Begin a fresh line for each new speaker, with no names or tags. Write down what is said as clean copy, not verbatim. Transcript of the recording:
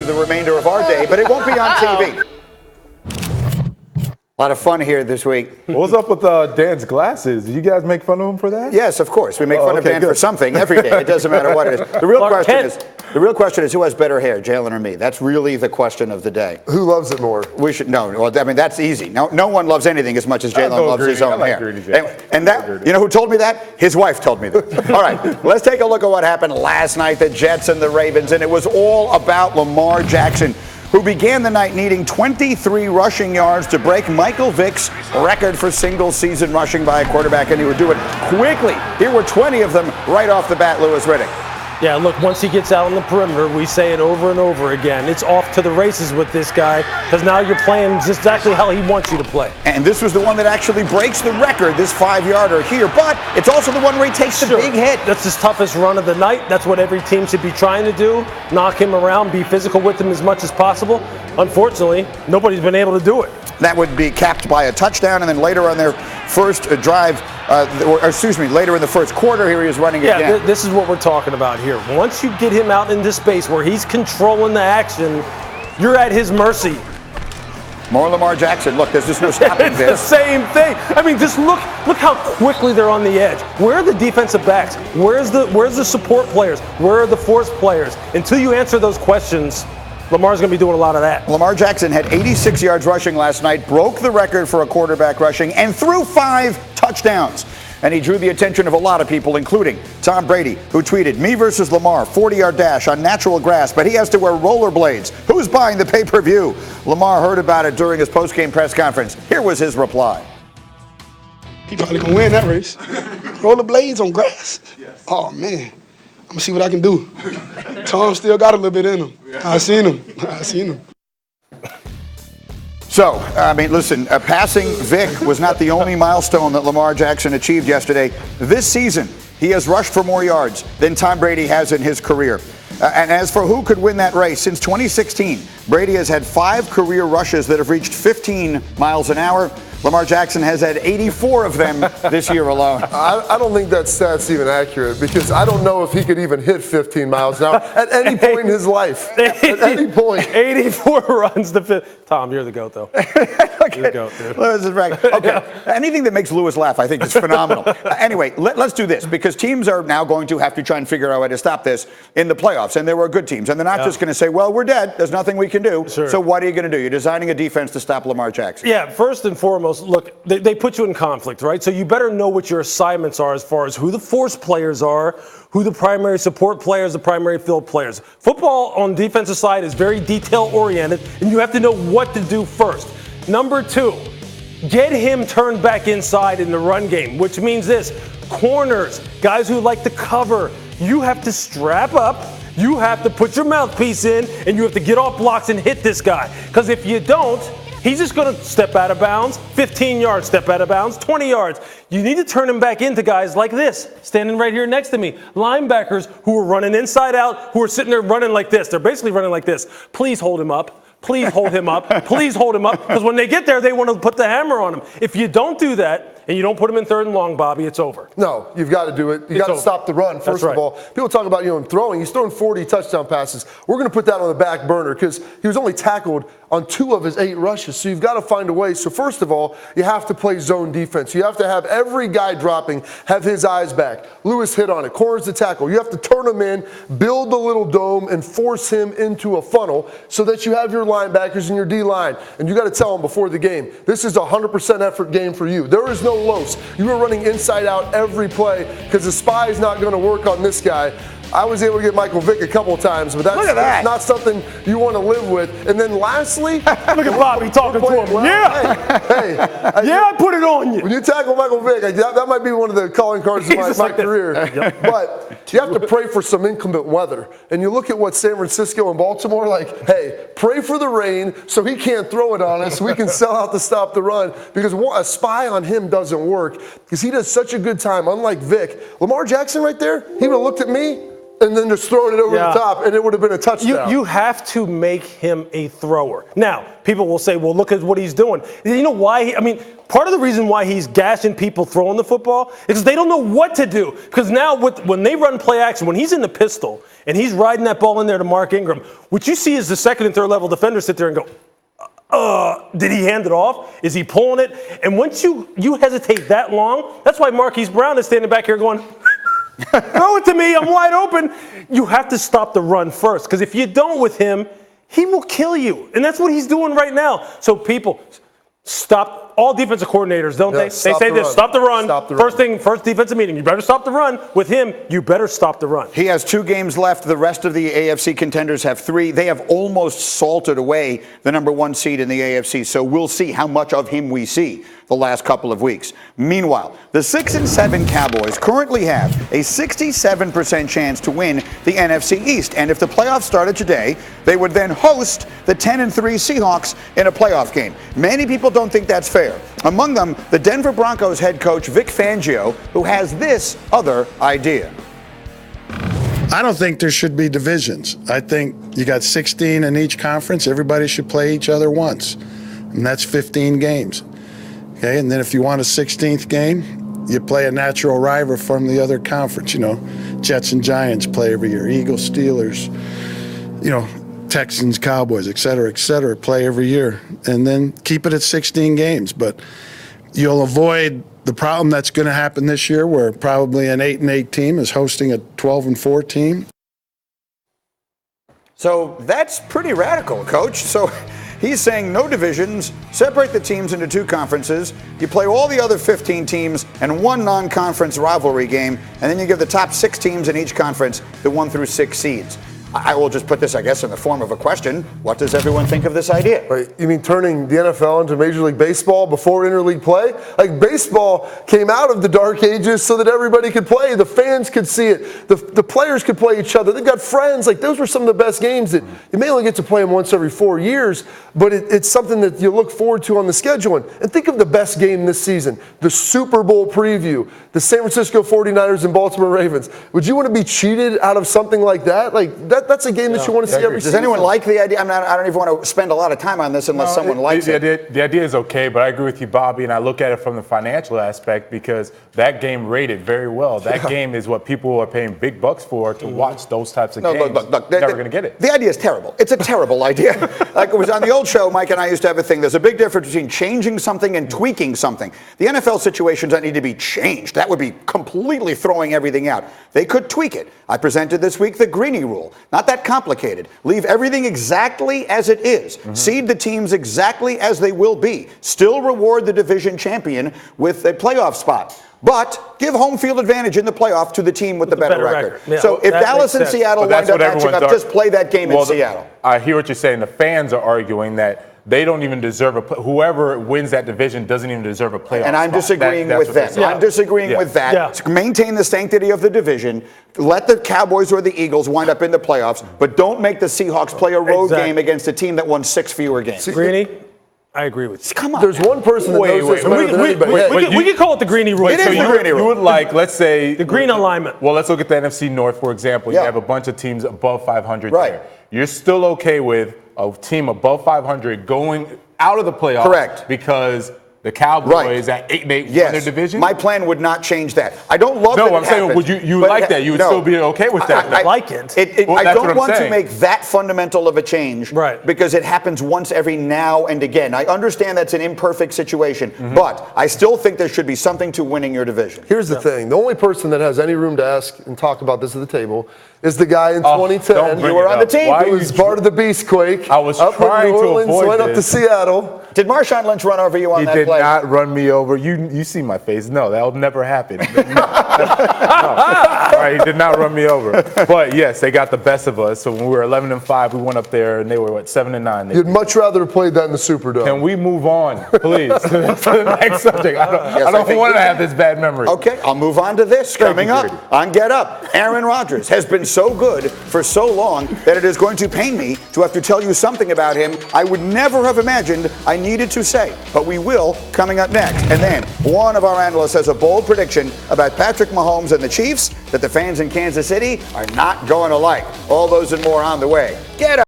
the remainder of our day, but it won't be on TV. A lot of fun here this week.
What's up with Dan's glasses? Did you guys make fun of him for that?
Yes, of course. We make fun of Dan for something every day. It doesn't matter what it is. The real question is who has better hair, Jalen or me? That's really the question of the day.
Who loves it more?
We should know. Well, I mean, that's easy. No one loves anything as much as Jalen loves his own hair. And that, you know who told me that? His wife told me that. All right, let's take a look at what happened last night, the Jets and the Ravens, and it was all about Lamar Jackson, who began the night needing 23 rushing yards to break Michael Vick's record for single-season rushing by a quarterback, and he would do it quickly. Here were 20 of them right off the bat, Riddick.
Yeah, look, once he gets out on the perimeter, we say it over and over again. It's off to the races with this guy because now you're playing just exactly how he wants you to play.
And this was the one that actually breaks the record, this 5-yarder here, but it's also the one where he takes the big hit.
That's his toughest run of the night. That's what every team should be trying to do. Knock him around, be physical with him as much as possible. Unfortunately, nobody's been able to do it.
That would be capped by a touchdown, and then later on their first drive, later in the first quarter, here he is running again.
Yeah, this is what we're talking about here. Once you get him out into space where he's controlling the action, you're at his mercy.
More Lamar Jackson. Look, there's just no stopping this.
It's the same thing. I mean, just look how quickly they're on the edge. Where are the defensive backs? Where's the support players? Where are the force players? Until you answer those questions, Lamar's going to be doing a lot of that.
Lamar Jackson had 86 yards rushing last night, broke the record for a quarterback rushing, and threw 5 touchdowns. And he drew the attention of a lot of people, including Tom Brady, who tweeted, "Me versus Lamar, 40-yard dash on natural grass, but he has to wear rollerblades. Who's buying the pay-per-view?" Lamar heard about it during his post-game press conference. Here was his reply.
He probably going to win that race. Rollerblades on grass? Yes. Oh, man. I'm going to see what I can do. Tom still got a little bit in him. I seen him.
So, I mean, listen, passing Vick was not the only milestone that Lamar Jackson achieved yesterday. This season, he has rushed for more yards than Tom Brady has in his career. And as for who could win that race, since 2016, Brady has had 5 career rushes that have reached 15 miles an hour. Lamar Jackson has had 84 of them this year alone.
I don't think that stat's even accurate because I don't know if he could even hit 15 miles an hour at any point in his life. At any point.
84 runs to 15. Tom, you're the GOAT, though. You're the GOAT, dude.
Okay. Anything that makes Lewis laugh, I think, is phenomenal. Anyway, let's do this because teams are now going to have to try and figure out a way to stop this in the playoffs. And there were good teams. And they're not just going to say, well, we're dead. There's nothing we can do.
Sure.
So what are you going to do? You're designing a defense to stop Lamar Jackson.
Yeah, first and foremost, look, they put you in conflict, right? So you better know what your assignments are as far as who the force players are, who the primary support players, the primary field players. Football on the defensive side is very detail-oriented, and you have to know what to do first. Number 2, get him turned back inside in the run game, which means this. Corners, guys who like to cover, you have to strap up, you have to put your mouthpiece in, and you have to get off blocks and hit this guy. Because if you don't, he's just going to step out of bounds, 15 yards, step out of bounds, 20 yards. You need to turn him back into guys like this, standing right here next to me. Linebackers who are running inside out, who are sitting there running like this. They're basically running like this. Please hold him up. Please hold him up. Please hold him up. Because when they get there, they want to put the hammer on him. If you don't do that, and you don't put him in 3rd and long, Bobby, it's over.
No, you've got to do it. You got to stop the run, first of all. People talk about, him throwing. He's thrown 40 touchdown passes. We're going to put that on the back burner because he was only tackled on 2 of his 8 rushes. So you've got to find a way. So first of all, you have to play zone defense. You have to have every guy dropping, have his eyes back. Lewis hit on it. Corners the tackle. You have to turn him in, build the little dome, and force him into a funnel so that you have your linebackers and your D-line. And you got to tell them before the game, this is a 100% effort game for you. There is no los. You are running inside out every play because the spy is not going to work on this guy. I was able to get Michael Vick a couple of times, but that's not something you want to live with. And then lastly,
look at Bobby talking to him.
Well,
I put it on you.
When you tackle Michael Vick, that might be one of the calling cards of my career. But you have to pray for some inclement weather. And you look at what San Francisco and Baltimore like, hey, pray for the rain so he can't throw it on us so we can sell out to stop the run. Because a spy on him doesn't work because he does such a good time. Unlike Vick, Lamar Jackson right there, he would have looked at me. and then just throwing it over the top, and it would have been a touchdown.
You have to make him a thrower. Now, people will say, well, look at what he's doing. You know why? Part of the reason why he's gashing people throwing the football is because they don't know what to do. Because now when they run play action, when he's in the pistol and he's riding that ball in there to Mark Ingram, what you see is the second and third level defenders sit there and go, did he hand it off? Is he pulling it? And once you hesitate that long, that's why Marquise Brown is standing back here going, throw it to me, I'm wide open. You have to stop the run first, because if you don't with him, he will kill you. And that's what he's doing right now. So people, stop. All defensive coordinators, don't they? They say this, stop the run. First defensive meeting, you better stop the run. With him, you better stop the run.
He has 2 games left. The rest of the AFC contenders have 3. They have almost salted away the number 1 seed in the AFC. So we'll see how much of him we see the last couple of weeks. Meanwhile, the 6-7 Cowboys currently have a 67% chance to win the NFC East. And if the playoffs started today, they would then host the 10-3 Seahawks in a playoff game. Many people don't think that's fair. Among them, the Denver Broncos head coach Vic Fangio, who has this other idea.
I don't think there should be divisions. I think you got 16 in each conference. Everybody should play each other once, and that's 15 games. Okay, and then if you want a 16th game, you play a natural rival from the other conference. Jets and Giants play every year. Eagles, Steelers, Texans, Cowboys, et cetera, play every year. And then keep it at 16 games. But you'll avoid the problem that's going to happen this year, where probably an 8-8 team is hosting a 12-4 team.
So that's pretty radical, Coach. So he's saying no divisions, separate the teams into 2 conferences, you play all the other 15 teams and 1 non-conference rivalry game, and then you give the top 6 teams in each conference the 1 through 6 seeds. I will just put this, I guess, in the form of a question. What does everyone think of this idea?
Right. You mean turning the NFL into Major League Baseball before interleague play? Like, baseball came out of the dark ages so that everybody could play. The fans could see it. The players could play each other. They've got friends. Like, those were some of the best games that you may only get to play them once every 4 years, but it's something that you look forward to on the schedule. And think of the best game this season, the Super Bowl preview, the San Francisco 49ers and Baltimore Ravens. Would you want to be cheated out of something like that? Like, that's a game that you want to see every season.
Does anyone like the idea? I don't even want to spend a lot of time on this unless someone likes it.
The idea is okay, but I agree with you, Bobby, and I look at it from the financial aspect, because that game rated very well. That game is what people are paying big bucks for, to watch those types of games.
Look.
Never going to get it.
The idea is terrible. It's a terrible idea. Like it was on the old show, Mike and I used to have a thing. There's a big difference between changing something and tweaking something. The NFL situations that need to be changed, that would be completely throwing everything out. They could tweak it. I presented this week the Greeny rule. Not that complicated. Leave everything exactly as it is. Seed the teams exactly as they will be. Still reward the division champion with a playoff spot. But give home field advantage in the playoff to the team with the better record.
Yeah,
so if Dallas and Seattle wind up matching up, just play that game in Seattle.
I hear what you're saying. The fans are arguing that they don't even deserve whoever wins that division doesn't even deserve a playoff.
And I'm disagreeing with them. I'm disagreeing with that. Yeah. Maintain the sanctity of the division. Let the Cowboys or the Eagles wind up in the playoffs, but don't make the Seahawks play a road game against a team that won 6 fewer games.
Greeny, I agree with you.
Come on.
There's one person that knows this better than anybody.
We can call it the Greeny rule.
It is the Greeny rule.
You would like, let's say,
the green alignment.
Well, let's look at the NFC North, for example. You have a bunch of teams above 500
right
there. You're still okay with a team above 500 going out of the playoffs.
Correct.
Because the Cowboys at 8-8 won their division?
My plan would not change that. I don't love that.
No, I'm saying, would you like that? You would still be okay with that?
I like it.
I don't want to make that fundamental of a change, because it happens once every now and again. I understand that's an imperfect situation, but I still think there should be something to winning your division.
Here's the thing. The only person that has any room to ask and talk about this at the table is the guy in 2010.
You were on the team.
Who was part of the Beastquake.
I was
up
trying
in New Orleans,
to avoid
went up to Seattle.
Did Marshawn Lynch run over you on that play?
He did not run me over. You see my face. No, that'll never happen. No. Right, he did not run me over. But yes, they got the best of us. So when we were 11-5, we went up there and they were 7-9.
You'd much rather have played that in the Superdome.
Can we move on, please, to the next subject? I don't want to have this bad memory.
Okay, I'll move on to this. Coming up on Get Up, Aaron Rodgers has been so good for so long that it is going to pain me to have to tell you something about him I would never have imagined I needed to say, but we will coming up next. And then one of our analysts has a bold prediction about Patrick Mahomes and the Chiefs that the fans in Kansas City are not going to like. All those and more on the way. Get up.